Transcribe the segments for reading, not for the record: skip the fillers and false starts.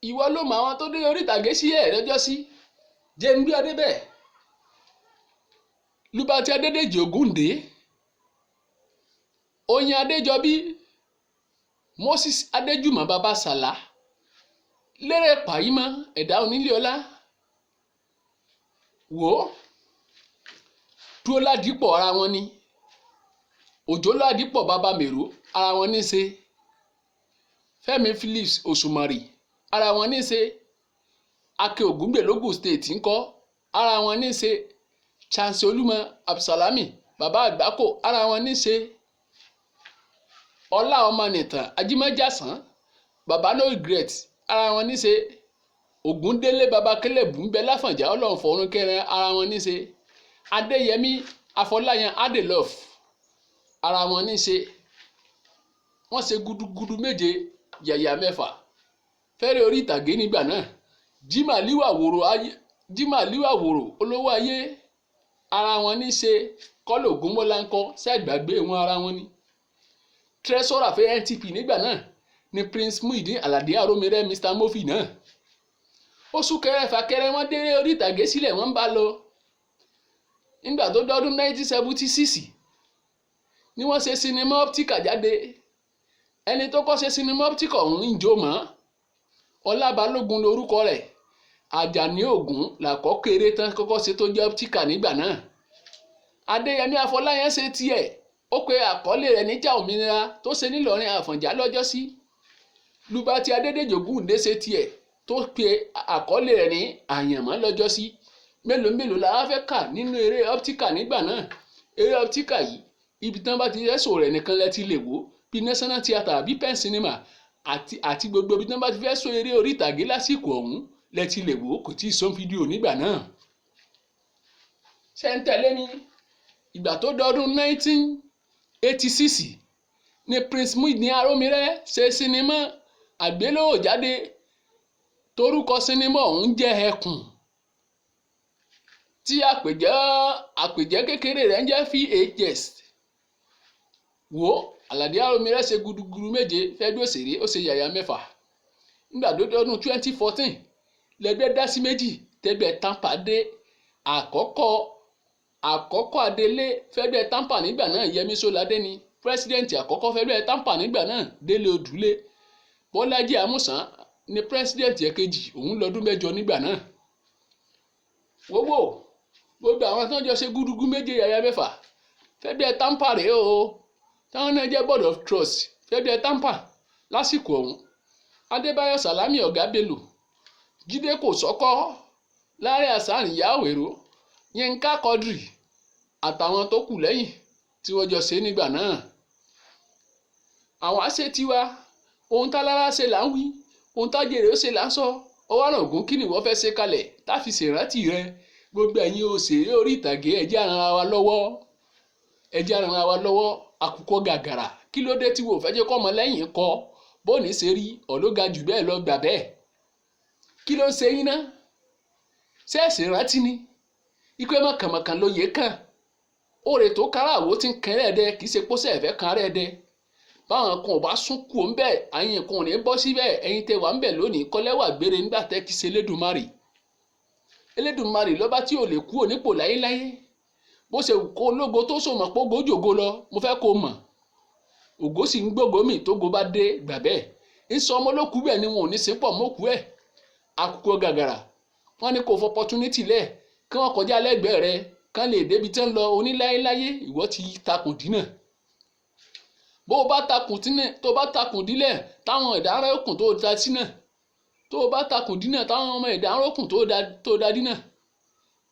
ìwọ ló mọ àwọn tó dé orí ìtàgé sí ẹ̀ lọ́jọ́ sí jẹ́ ń gbé ọdẹ bẹ́ẹ̀ Lúbàtí Adédèjì Ògúndé Oyin Adéjọbí Moses Adéjùmọ̀ Bàbá Sàlá Lérè Pàyímọ́ Ẹ̀dá Onílé Ọlá wò ó Dúró Ládìpọ̀ ara wọn ni Òjó Ládìpọ̀ Bàbá Mèrò ara wọn ní í ṣe Fẹ́mi Phillips Òṣùmàrè ara wọn ní í ṣe Akin Ògúngbè lógùn state ńkọ́ ara wọn ní í ṣe Chance Olúmọ Absalami Bàbá Àgbákò ara wọn ní í ṣe Ọlá Ọmọnìtàn Ajímọ́jàsán Bàbá No Regret ara wọn ní í ṣe Ògúndélé Bàbá Kélébù ń bẹ Láfọ̀njá Ọlọ́run fọ̀run kẹrẹ ara wọn ní í ṣe Adéyẹmí Afọláyan Adelove ara wọn ní í ṣe wọ́n ṣe gudugudu méje yàyà mẹ́fà fẹ́rẹ̀ orí ìtàgé nígbà náà Jímàlíwà Wòrò olówó ayé ara wọn ní í ṣe Kọ́lá Ògúnmọ́lá ńkọ́ ṣẹ́gbàgbé wọn ara wọn ní tírẹ́sọ́rà fẹ́ NTP nígbà náà ni Prince Muideen Aládé Arómiré Mr Mofi náà oṣù kẹrẹfà wọn dé orí ìtàgé sílẹ̀ wọ́n ń bá lọ nígbà tó dọ́dún 1976 ni wọ́n ṣe sinimá Optica jáde ẹni tó kọ́ ṣe sinimá Optica ọ̀hún ń jó mọ́ Ọlá Balógun lórúkọ rẹ̀ Àjàní Ògún làkọ́kọ́ eré tán kọ́kọ́ ṣe tó jẹ́ Optica nígbà náà Adéyẹmí Afọláyan ṣe tiẹ̀ ó pe àkọlé rẹ̀ níjà òmìnira tó ṣe nílọrin Àfọ̀njá lọ́jọ́ sí Lúbàtí Adédèjì Ògúndé ṣe tiẹ̀ tó pe àkọlé rẹ̀ ní àyànmọ́ lọ́jọ́ sí mélòó la wá fẹ́ kà nínú eré Optica nígbà náà eré Optica yìí ibi tán bá ti rẹ́sọ̀ rẹ̀ nìkan lẹ́ ti lè wò bí National Theatre àbí Pen Cinema àti gbogbo ibi tán bá ti fẹ́ sọ eré orí ìtàgé lásìkò ọ̀hún lẹ́ ti lè wò kò tí ì sọ́n fídíò nígbà náà ṣe ń tẹ̀lé ní ìgbà tó dọ́dún 1986 ni Prince Muideen Arómiré ṣe sinimá àgbéléwò jáde torúkọ sinimá ọ̀hún jẹ́ Ẹkùn tí àpèjẹ́ kékeré rẹ̀ ń jẹ́ VHS wò Àlàdé Arómiré ṣe gudugudu méje fẹ́ẹ́ bí òṣèré ó ṣe yàyà mẹ́fà nígbà tó dọ́dún 2014 lẹ́gbẹ́ dá sí méjì tẹ́gbẹ́ Tampa dé àkọ́kọ́ adelé fẹ́gbẹ́ Tampa nígbà náà Yẹmí Sóládé ni pírẹsidẹ́ǹtì àkọ́kọ́ fẹ́gbẹ́ Tampa nígbà náà Délé Odùlé Bọ́lájí Àmúsàn ni pírẹsidẹ́ǹtì ẹ̀kejì òun lọ́dún 8 nígbà náà gbogbo àwọn tó ń jọ ṣe gúdúgú méje yàyà mẹ́fà fẹ́gbẹ́ Tampa rèé o táwọn náà jẹ́ board of trust fẹ́gbẹ́ Tampa lásìkò ọ̀hún Adébáyọ̀ Sàlámì Ọ̀gá Bello Jídé Kòsọ́kọ́ Láre Hasan Ìyá Àwèrò Yínká Quadri àtàwọn tó kù lẹ́yìn tí wọ́n jọ ṣe nígbà náà àwọn àṣẹ tiwa ohun tálára ṣe là ń wí ohun tájèrè ó ṣe là ń sọ ọwọ́ àrùn ògún kí ni wọ́n fẹ́ ṣe kalẹ̀ táfi ṣèrántí rẹ gbogbo ẹ̀yin òṣèré orí ìtàgé ẹ jẹ́ á ran ara wa lọ́wọ́ àkùkọ gàgàrà kí ló dé tí wò fẹ́ jẹ́ kọ́mọ lẹ́yìn kọ bóòní ṣe rí ọ̀lóga jù bẹ́ẹ̀ lọ gbà bẹ́ẹ̀ kí ló ń ṣe yín ná ṣẹ́ẹ̀sì rántí ni ikú ẹ̀ mọ̀kànmọ̀kàn ló yẹ kàn òrè tó kára àwo ti ń kẹrẹ́ ẹ̀dẹ kì í ṣe pósẹ̀ ẹ̀fẹ́ kan rẹ̀ ẹ̀dẹ báwọn kan ò bá sún kú ń bẹ́ẹ̀ àyìn kan ò ní bọ́ síbẹ̀ ẹ̀yin tẹ wà ń bẹ̀ lónìí kọ́lẹ́wà gbére nígbà tẹ́ kí ṣe Elédùmarè lọ́ba tí ò lè kú onípò láyéláyé bó ṣe kó ológo tó sòmọ̀ pé ògo jògo lọ mo fẹ́ kó mọ̀ ògo sì ń gbógo mi tógo bá dé gbà bẹ́ẹ̀ ń sọ ọmọ olókùú bẹ́ẹ̀ ni wọn ò ní sí pọ̀ mọ́kùú ẹ̀ àkùkọ gàgàrà wọn ní kò fọ opportunity lẹ̀ kí wọ́n kọjá lẹ́gbẹ̀ẹ́ rẹ kán lè débi tán lọ oníláyéláyé ìwọ ti takùn dínà bó o bá takùn dílẹ̀ táwọn ìdárá òkun tó da sínà tó o bá takùn dínà táwọn ọmọ ìdárá òkun tó da dínà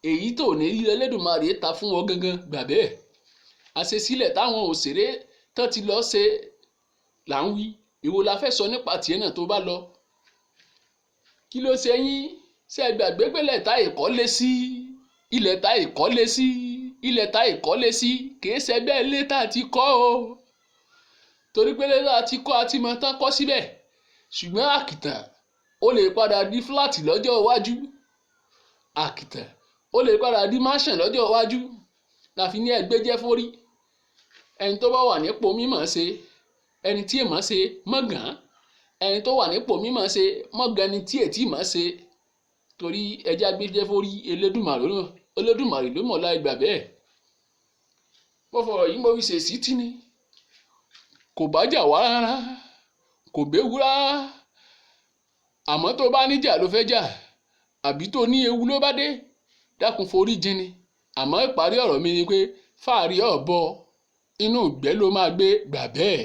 èyí tó ní lílẹ̀ Elédùmarè ta fún wọn gangan gbà bẹ́ẹ̀ àṣesílẹ̀ táwọn òṣèré tán ti lọ ṣe là ń wí èwo la fẹ́ sọ nípa tiẹ̀ náà tó bá lọ kí ló ṣe yín ṣe gbàgbé pélé ta ìkọ́lé sí ilẹ̀ ta ìkọ́lé sí kìí ṣẹgbẹ́ ilé tá a ti kọ́ o torí pé lẹ́la ti kọ́ àti mọ̀ tán kọ́ síbẹ̀ ṣùgbọ́n àkìtàn ó lè padà di fúláàtì lọ́jọ́ iwájú àkìtàn ó lè padà di máṣàn lọ́jọ́ iwájú láfi ní ẹgbẹ́ jẹ́ fórí ẹni tó bá wà nípò mímọ̀ ṣe ẹni tí èèmọ̀ ṣe mọ̀gàn ẹni tó wà nípò mímọ̀ ṣe mọ́gani tí ètí mọ̀ ṣe torí ẹja gbéjẹ́ forí Elédùmarè ló mọ̀ láì gbà bẹ́ẹ̀. mo fọ̀rọ̀ yìí mo fi ṣèṣì tí ni kò bá jà wá rárá kò béwu rárá àmọ́ tó bá níjà ló fẹ́ jà àbí tó ní ewu ló bá dé dákun forí jìn ni àmọ́ ìparí ọ̀rọ̀ mi ni pé fáàrí ọ̀bọ inú ìgbẹ́ ló máa gbé gbà bẹ́ẹ̀.